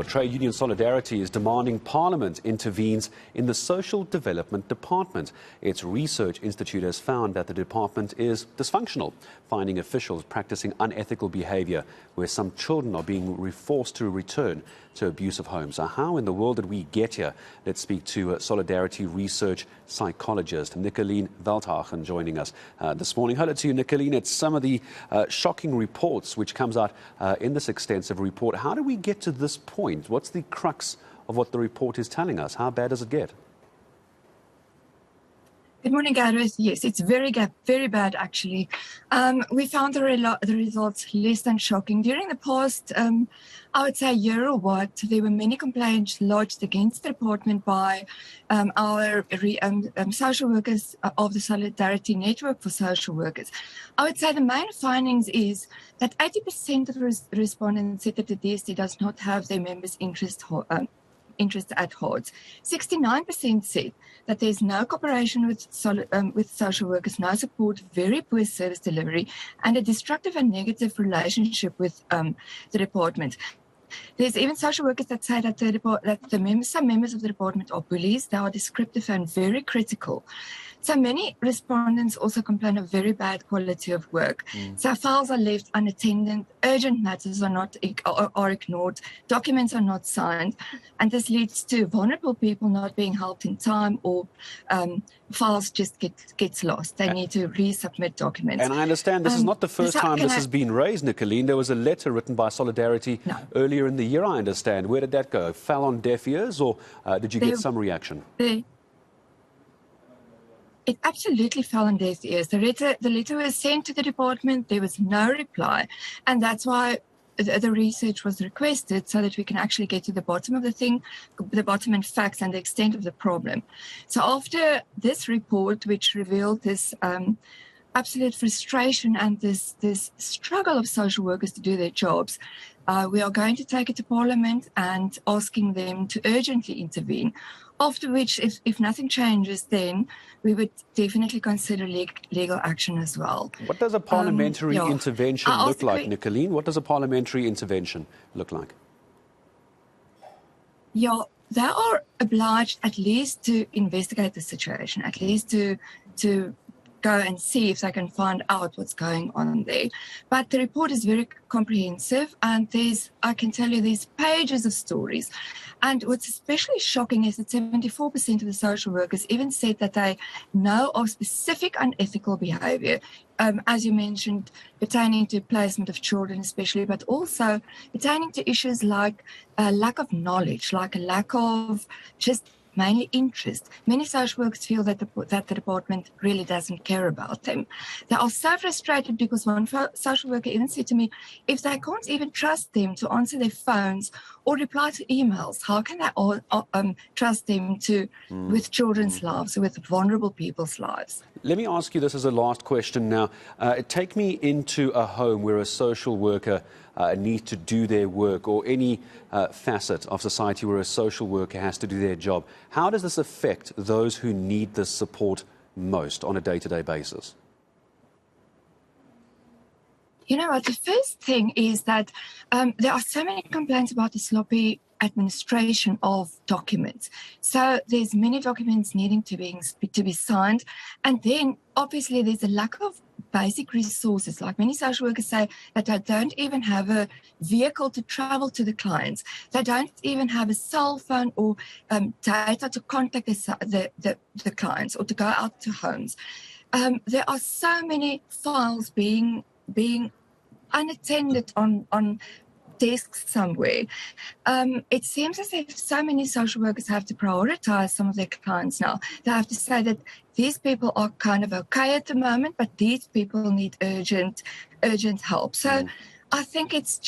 trade union Solidarity is demanding Parliament intervenes in the Social Development Department. Its Research Institute has found that the department is dysfunctional, finding officials practicing unethical behaviour where some children are being forced to return to abusive homes. So how in the world did we get here? Let's speak to Solidarity Research Psychologist Nicolien Welthagen joining us this morning. Hello to you, Nicolien. It's some of the shocking reports which comes out in this extensive report. How do we get to this point? What's the crux of what the report is telling us? How bad does it get? Good morning, Gareth. Yes, it's very bad, actually. We found the results less than shocking. During the past, I would say a year or what, there were many complaints lodged against the department by our social workers of the Solidarity Network for Social Workers. I would say the main findings is that 80% of the respondents said that the DSD does not have their members' interest at heart. 69% said that there's no cooperation with social workers, no support, very poor service delivery, and a destructive and negative relationship with the department. There's even social workers that say that some members of the department are bullies. They are descriptive and very critical. So many respondents also complain of very bad quality of work. So files are left unattended, urgent matters are ignored, documents are not signed, and this leads to vulnerable people not being helped in time, or files just gets lost. They need to resubmit documents. And I understand this is not the first time this has been raised, Nicolien. There was a letter written by Solidarity earlier in the year, I understand. Where did that go? Fell on deaf ears, or did you get some reaction? It absolutely fell on deaf ears. The letter was sent to the department. There was no reply. And that's why the research was requested, so that we can actually get to the bottom of the thing, the bottom and facts and the extent of the problem. So after this report, which revealed this absolute frustration and this struggle of social workers to do their jobs, we are going to take it to Parliament and asking them to urgently intervene. After which, if nothing changes, then we would definitely consider legal action as well. What does a parliamentary intervention look like, Nicolien? What does a parliamentary intervention look like? Yeah, they are obliged at least to investigate the situation, at least to go and see if they can find out what's going on there. But the report is very comprehensive, and I can tell you, there's pages of stories. And what's especially shocking is that 74% of the social workers even said that they know of specific unethical behaviour, as you mentioned, pertaining to placement of children especially, but also pertaining to issues like a lack of knowledge, like a lack of just mainly interest. Many social workers feel that the department really doesn't care about them. They are so frustrated because one social worker even said to me, if they can't even trust them to answer their phones or reply to emails, how can they trust them with children's lives, with vulnerable people's lives? Let me ask you this as a last question now. Take me into a home where a social worker needs to do their work, or any facet of society where a social worker has to do their job. How does this affect those who need this support most on a day-to-day basis? You know what, the first thing is that there are so many complaints about the sloppy administration of documents. So there's many documents needing to be signed, and then obviously there's a lack of basic resources. Like many social workers say that they don't even have a vehicle to travel to the clients. They don't even have a cell phone or data to contact the clients or to go out to homes. There are so many files being unattended on desks somewhere. It seems as if so many social workers have to prioritize some of their clients now. They have to say that these people are kind of okay at the moment, but these people need urgent help. So I think it's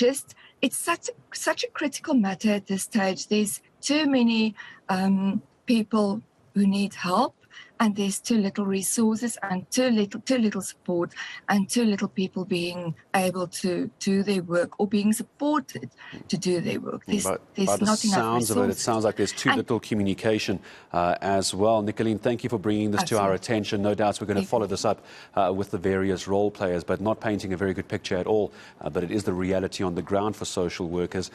such a critical matter at this stage. There's too many people who need help, and there's too little resources and too little support, and too little people being able to do their work or being supported to do their work. There's not enough resources. It sounds like there's too little communication as well. Nicolien, thank you for bringing this to our attention. No doubts we're going to follow this up with the various role players, but not painting a very good picture at all. But it is the reality on the ground for social workers.